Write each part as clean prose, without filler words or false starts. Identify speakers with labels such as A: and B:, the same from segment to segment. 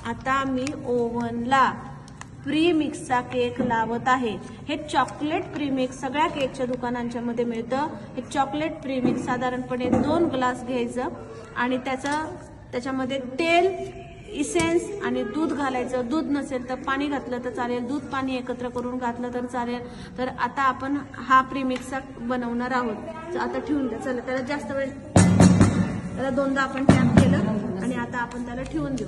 A: आता मी ओव्हनला प्रीमिक्सचा केक लावत आहे। हे चॉकलेट प्रीमिक्स सगळ्या केकच्या दुकानांच्या मध्ये मिळतं। हे चॉकलेट प्रीमिक्स साधारणपणे 2 ग्लास घ्यायचं आणि त्याच्यामध्ये तेल, इसेन्स आणि दूध घालायचं। दूध नसेल तर पाणी घातलं तर चालेल, दूध पाणी एकत्र करून घातलं तर चालेल। तर आता आपण हा प्रीमिक्सचा बनवणार आहोत। आता ठेवून द्या, चला त्याला जास्त वेळ, त्याला 2दा आपण टॅप केलं आणि आता आपण त्याला ठेवून देऊ।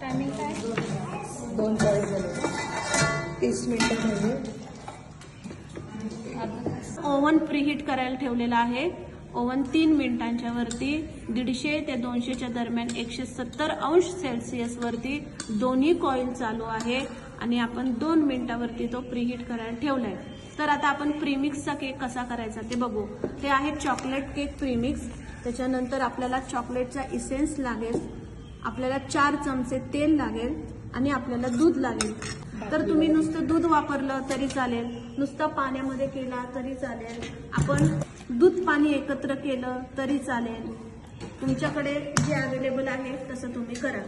A: टायमिंग काय?
B: 30 मिनिटं।
A: ओव्हन प्रीहीट करायला ठेवलेला आहे। ओव्हन 3 मिनिटांच्या वरती 150 ते 200च्या दरम्यान 170 अंश सेल्सिअस वरती दोन्ही कॉइल चालू आहे आणि आपण 2 मिनिटावरती तो प्रीहीट करायला ठेवलाय। तर आता आपण प्रीमिक्सचा केक कसा करायचा ते बघू। ते आहे चॉकलेट केक प्रीमिक्स। त्याच्यानंतर आपल्याला चॉकलेटचा इसेन्स लागेल, आपल्याला 4 चमचे तेल लागेल आणि आपल्याला दूध लागेल। तर तुम्ही नुसतं दूध वापरलं तरी चालेल, नुसतं पाण्यामध्ये केला तरी चालेल, आपण दूध पाणी एकत्र केलं तरी चालेल। तुमच्याकडे जे अवेलेबल आहे तसं तुम्ही करा।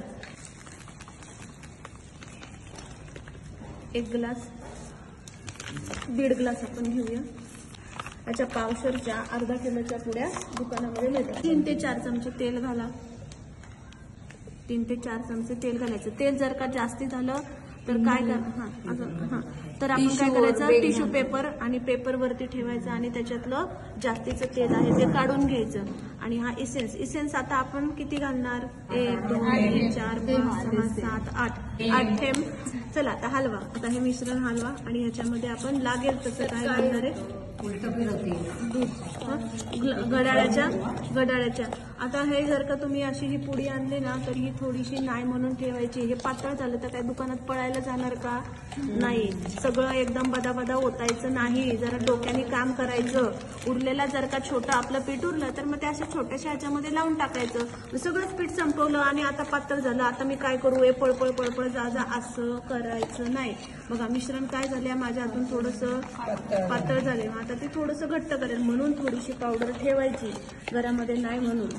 A: 1 ग्लास, 1.5 ग्लास आपण घेऊया। याच्या पावशरच्या अर्धा किलोच्या पुड्या दुकानामध्ये मिळतात। 3 ते 4 चमचे तेल घाला। 3 ते 4 चमचे तेल घालायचं। तेल जर का जास्ती झालं तर काय तर आपण काय करायचं, टिश्यू पेपर आणि पेपर वरती ठेवायचं आणि त्याच्यातलं जास्तीचं तेल आहे ते काढून घ्यायचं। आणि हा इसेन्स आता आपण किती घालणार? 1 2 3 4 5 6 7 8 थेंब। चला आता हलवा, आता हे मिश्रण हलवा आणि ह्याच्यामध्ये आपण लागेल तसं काय घालणार आहे? घड्याळाच्या। आता हे जर का तुम्ही अशी ही पुडी आणली ना तर ही थोडीशी नाही म्हणून ठेवायची। हे पातळ झालं तर काय दुकानात पळायला जाणार का? नाही। सगळं एकदम बदाबदा ओतायचं नाही, जरा डोक्याने काम करायचं। उरलेला जर का छोटं आपलं पीठ उरलं तर मग ते अशा छोट्याशा ह्याच्यामध्ये लावून टाकायचं। सगळंच पीठ संपवलं आणि आता पातळ झालं, आता मी काय करू? हे पळपळ जा असं करायचं नाही। बघा मिश्रण काय झालंय, माझ्या हातून थोडंसं पातळ झालंय। आता ते थोडंसं घट्ट करेल म्हणून थोडीशी पावडर ठेवायची घरामध्ये, नाही म्हणून।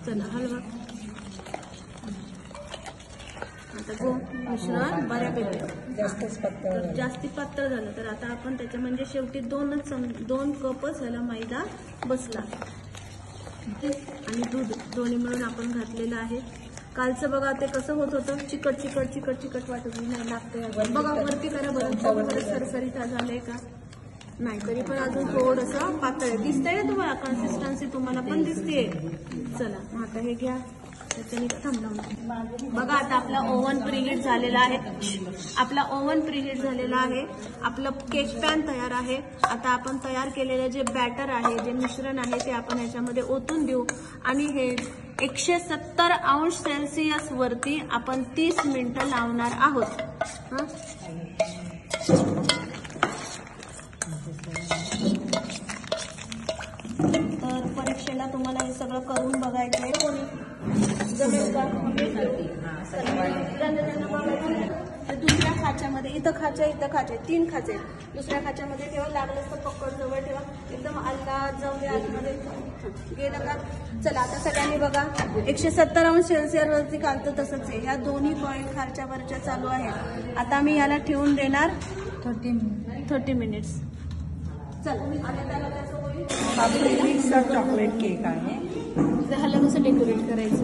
A: चला हलवा। आता मिश्रण बऱ्यापैकी जास्ती पातळ झालं तर आता आपण त्याच्या म्हणजे शेवटी 2 कपच ह्याला मैदा बसला आणि दूध दोन्ही मिळून आपण घातलेलं आहे। कालचं बघा ते कसं होत होतं, चिकट वाटत नाही, लागतंय। बघा वरती करा बरं, सरसरीत झालंय का? नाही, तरी पण अजून थोडंसं पातळ दिसतंय ना तुम्हाला, कन्सिस्टन्सी तुम्हाला पण दिसतेय। चला मग आता हे घ्या, त्याच्याने थांबला। बघा आता आपला ओव्हन प्रीहीट झालेला आहे। आपलं केक पॅन तयार आहे। आता आपण तयार केलेलं जे बॅटर आहे, जे मिश्रण आहे ते आपण याच्यामध्ये ओतून देऊ आणि हे 170 अंश सेल्सिअस वरती आपण 30 मिनिटं लावणार आहोत। तर परीक्षेला तुम्हाला हे सगळं करून बघायचंय, जमेल का? दुसऱ्या खाच्यामध्ये, इथं खाचे 3 खाचे, दुसऱ्या खाच्यामध्ये ठेवा, लागलं तर पकड जवळ ठेवा, एकदम आल्ला जाऊ द्या आतमध्ये, गेलं का? चला आता सगळ्यांनी बघा 170 अंश सेल्सिअस वरती कालतं तसंच आहे। ह्या दोन्ही कॉइल खालच्या वरच्या चालू आहेत। आता मी याला ठेवून देणार 30 मिनिट्स। चला आता त्याला कसं होईल,
B: हा प्रीमिक्सचा चॉकलेट केक आहे।
A: ह्याला कसं डेकोरेट करायचं?